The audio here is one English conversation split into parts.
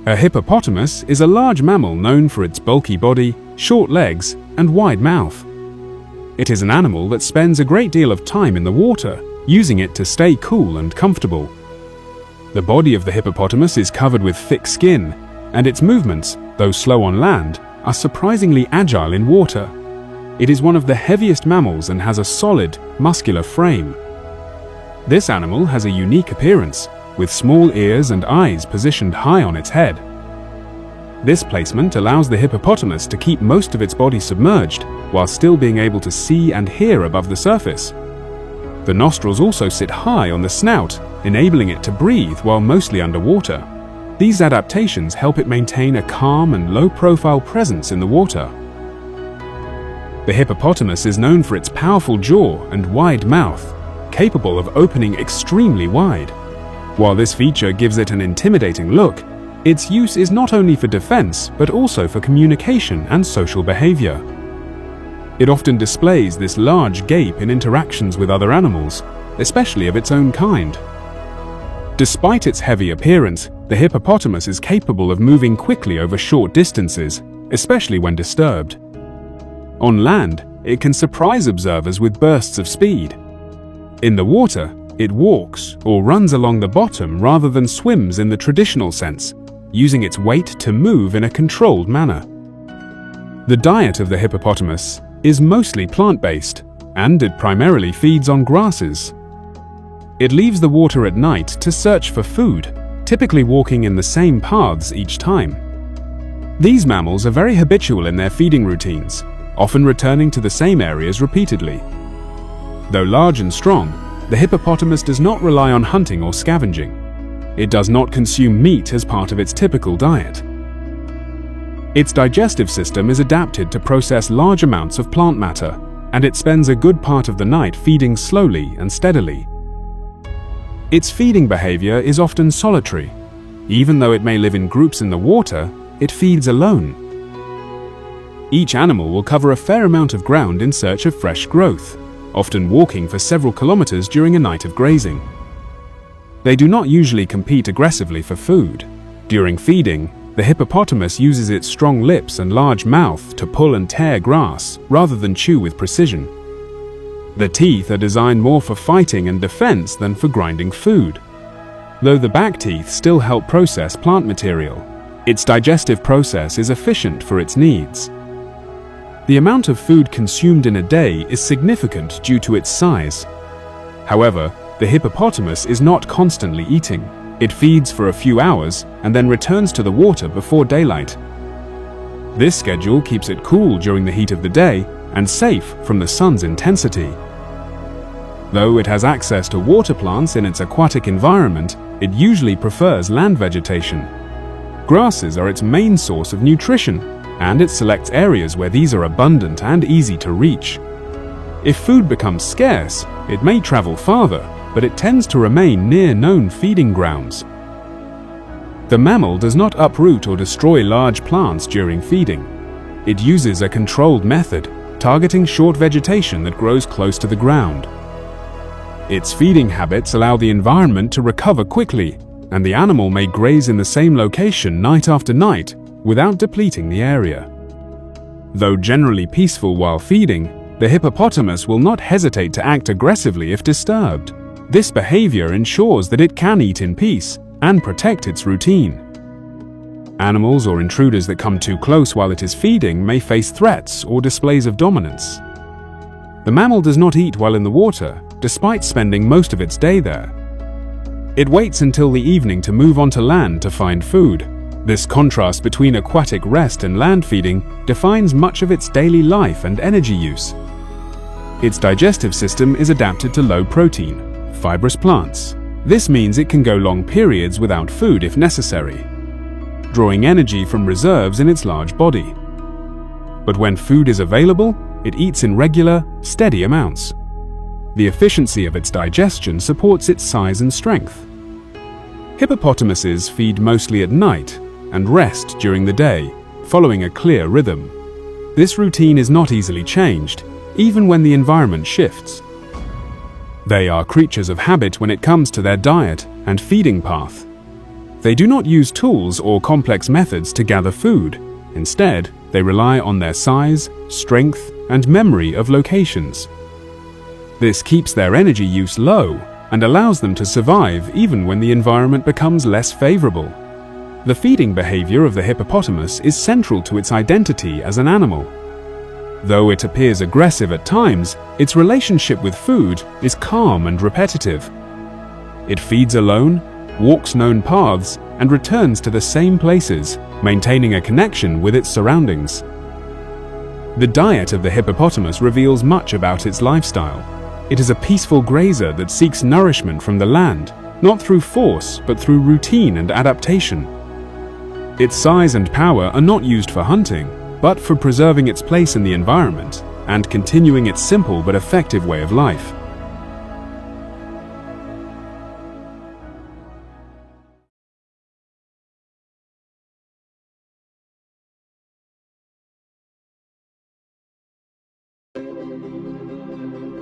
A hippopotamus is a large mammal known for its bulky body, short legs, and wide mouth. It is an animal that spends a great deal of time in the water, using it to stay cool and comfortable. The body of the hippopotamus is covered with thick skin, and its movements, though slow on land, are surprisingly agile in water. It is one of the heaviest mammals and has a solid, muscular frame. This animal has a unique appearance, with small ears and eyes positioned high on its head. This placement allows the hippopotamus to keep most of its body submerged, while still being able to see and hear above the surface. The nostrils also sit high on the snout, enabling it to breathe while mostly underwater. These adaptations help it maintain a calm and low-profile presence in the water. The hippopotamus is known for its powerful jaw and wide mouth, capable of opening extremely wide. While this feature gives it an intimidating look, its use is not only for defense but also for communication and social behavior. It often displays this large gape in interactions with other animals, especially of its own kind. Despite its heavy appearance, the hippopotamus is capable of moving quickly over short distances, especially when disturbed. On land, it can surprise observers with bursts of speed. In the water, it walks or runs along the bottom rather than swims in the traditional sense, using its weight to move in a controlled manner. The diet of the hippopotamus is mostly plant-based, and it primarily feeds on grasses. It leaves the water at night to search for food, typically walking in the same paths each time. These mammals are very habitual in their feeding routines, often returning to the same areas repeatedly. Though large and strong, the hippopotamus does not rely on hunting or scavenging. It does not consume meat as part of its typical diet. Its digestive system is adapted to process large amounts of plant matter, and it spends a good part of the night feeding slowly and steadily. Its feeding behavior is often solitary. Even though it may live in groups in the water, it feeds alone. Each animal will cover a fair amount of ground in search of fresh growth, often walking for several kilometers during a night of grazing. They do not usually compete aggressively for food. During feeding, the hippopotamus uses its strong lips and large mouth to pull and tear grass rather than chew with precision. The teeth are designed more for fighting and defense than for grinding food. Though the back teeth still help process plant material, its digestive process is efficient for its needs. The amount of food consumed in a day is significant due to its size. However, the hippopotamus is not constantly eating. It feeds for a few hours and then returns to the water before daylight. This schedule keeps it cool during the heat of the day and safe from the sun's intensity. Though it has access to water plants in its aquatic environment, it usually prefers land vegetation. Grasses are its main source of nutrition, and it selects areas where these are abundant and easy to reach. If food becomes scarce, it may travel farther, but it tends to remain near known feeding grounds. The mammal does not uproot or destroy large plants during feeding. It uses a controlled method, targeting short vegetation that grows close to the ground. Its feeding habits allow the environment to recover quickly, and the animal may graze in the same location night after night without depleting the area. Though generally peaceful while feeding, the hippopotamus will not hesitate to act aggressively if disturbed. This behavior ensures that it can eat in peace and protect its routine. Animals or intruders that come too close while it is feeding may face threats or displays of dominance. The mammal does not eat while in the water, despite spending most of its day there. It waits until the evening to move onto land to find food. This contrast between aquatic rest and land feeding defines much of its daily life and energy use. Its digestive system is adapted to low-protein, fibrous plants. This means it can go long periods without food if necessary, drawing energy from reserves in its large body. But when food is available, it eats in regular, steady amounts. The efficiency of its digestion supports its size and strength. Hippopotamuses feed mostly at night and rest during the day, following a clear rhythm. This routine is not easily changed, even when the environment shifts. They are creatures of habit when it comes to their diet and feeding path. They do not use tools or complex methods to gather food. Instead, they rely on their size, strength, and memory of locations. This keeps their energy use low and allows them to survive even when the environment becomes less favorable. The feeding behavior of the hippopotamus is central to its identity as an animal. Though it appears aggressive at times, its relationship with food is calm and repetitive. It feeds alone, walks known paths, and returns to the same places, maintaining a connection with its surroundings. The diet of the hippopotamus reveals much about its lifestyle. It is a peaceful grazer that seeks nourishment from the land, not through force, but through routine and adaptation. Its size and power are not used for hunting, but for preserving its place in the environment and continuing its simple but effective way of life.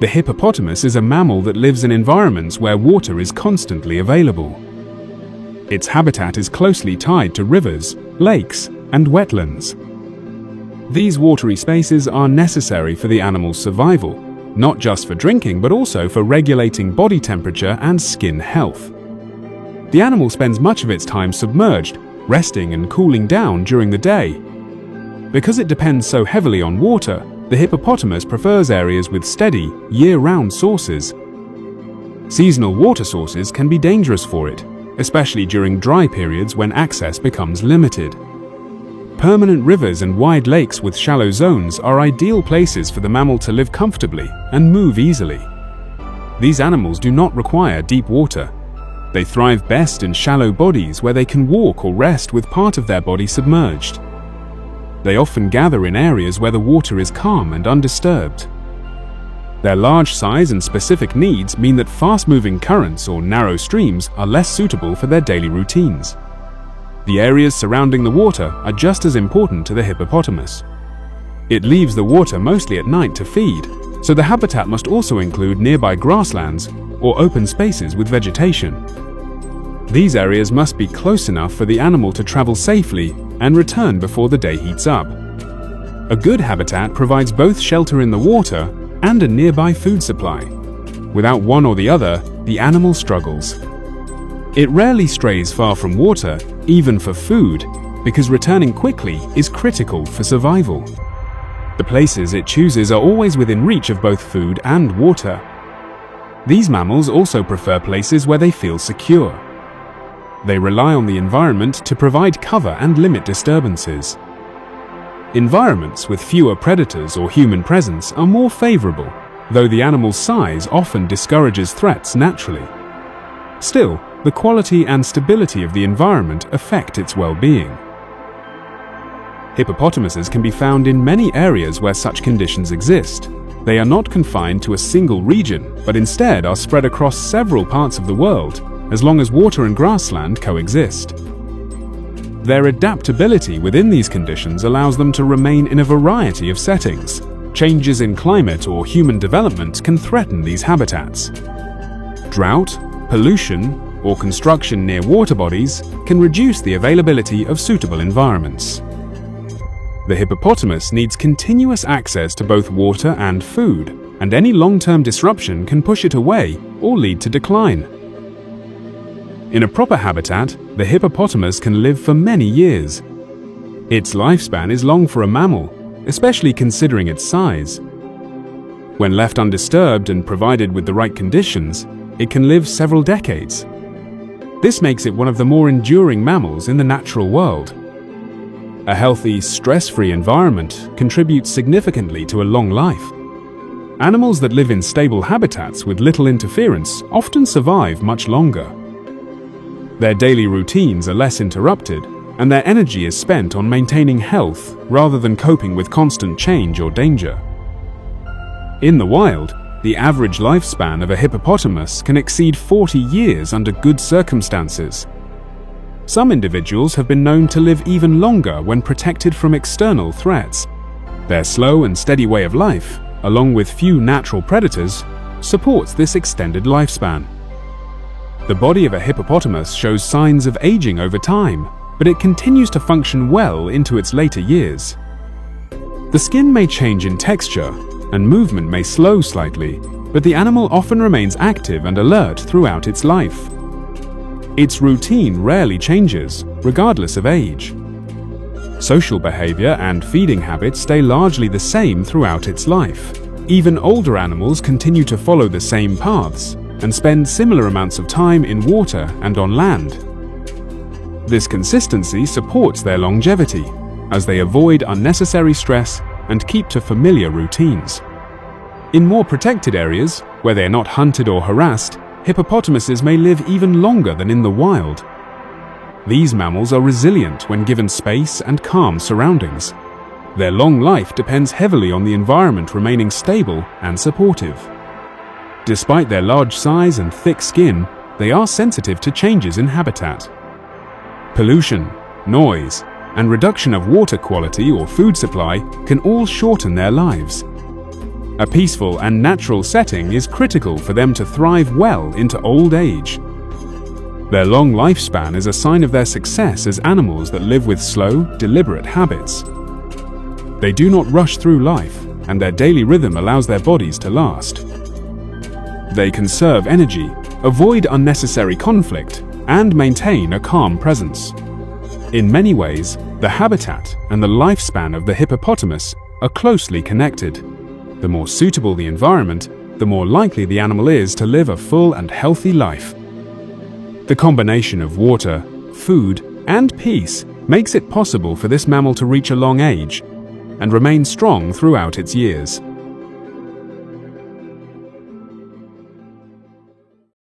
The hippopotamus is a mammal that lives in environments where water is constantly available. Its habitat is closely tied to rivers, lakes, and wetlands. These watery spaces are necessary for the animal's survival, not just for drinking but also for regulating body temperature and skin health. The animal spends much of its time submerged, resting and cooling down during the day. Because it depends so heavily on water, the hippopotamus prefers areas with steady, year-round sources. Seasonal water sources can be dangerous for it, especially during dry periods when access becomes limited. Permanent rivers and wide lakes with shallow zones are ideal places for the mammal to live comfortably and move easily. These animals do not require deep water. They thrive best in shallow bodies where they can walk or rest with part of their body submerged. They often gather in areas where the water is calm and undisturbed. Their large size and specific needs mean that fast-moving currents or narrow streams are less suitable for their daily routines. The areas surrounding the water are just as important to the hippopotamus. It leaves the water mostly at night to feed, so the habitat must also include nearby grasslands or open spaces with vegetation. These areas must be close enough for the animal to travel safely and return before the day heats up. A good habitat provides both shelter in the water and a nearby food supply. Without one or the other, the animal struggles. It rarely strays far from water, even for food, because returning quickly is critical for survival. The places it chooses are always within reach of both food and water. These mammals also prefer places where they feel secure. They rely on the environment to provide cover and limit disturbances. Environments with fewer predators or human presence are more favorable, though the animal's size often discourages threats naturally. Still, the quality and stability of the environment affect its well-being. Hippopotamuses can be found in many areas where such conditions exist. They are not confined to a single region, but instead are spread across several parts of the world, as long as water and grassland coexist. Their adaptability within these conditions allows them to remain in a variety of settings. Changes in climate or human development can threaten these habitats. Drought, pollution, or construction near water bodies can reduce the availability of suitable environments. The hippopotamus needs continuous access to both water and food, and any long-term disruption can push it away or lead to decline. In a proper habitat, the hippopotamus can live for many years. Its lifespan is long for a mammal, especially considering its size. When left undisturbed and provided with the right conditions, it can live several decades. This makes it one of the more enduring mammals in the natural world. A healthy, stress-free environment contributes significantly to a long life. Animals that live in stable habitats with little interference often survive much longer. Their daily routines are less interrupted, and their energy is spent on maintaining health rather than coping with constant change or danger. In the wild, the average lifespan of a hippopotamus can exceed 40 years under good circumstances. Some individuals have been known to live even longer when protected from external threats. Their slow and steady way of life, along with few natural predators, supports this extended lifespan. The body of a hippopotamus shows signs of aging over time, but it continues to function well into its later years. The skin may change in texture, and movement may slow slightly, but the animal often remains active and alert throughout its life. Its routine rarely changes, regardless of age. Social behavior and feeding habits stay largely the same throughout its life. Even older animals continue to follow the same paths and spend similar amounts of time in water and on land. This consistency supports their longevity, as they avoid unnecessary stress and keep to familiar routines. In more protected areas, where they are not hunted or harassed, hippopotamuses may live even longer than in the wild. These mammals are resilient when given space and calm surroundings. Their long life depends heavily on the environment remaining stable and supportive. Despite their large size and thick skin, they are sensitive to changes in habitat. Pollution, noise, and reduction of water quality or food supply can all shorten their lives. A peaceful and natural setting is critical for them to thrive well into old age. Their long lifespan is a sign of their success as animals that live with slow, deliberate habits. They do not rush through life, and their daily rhythm allows their bodies to last. They conserve energy, avoid unnecessary conflict, and maintain a calm presence. In many ways, the habitat and the lifespan of the hippopotamus are closely connected. The more suitable the environment, the more likely the animal is to live a full and healthy life. The combination of water, food, and peace makes it possible for this mammal to reach a long age and remain strong throughout its years.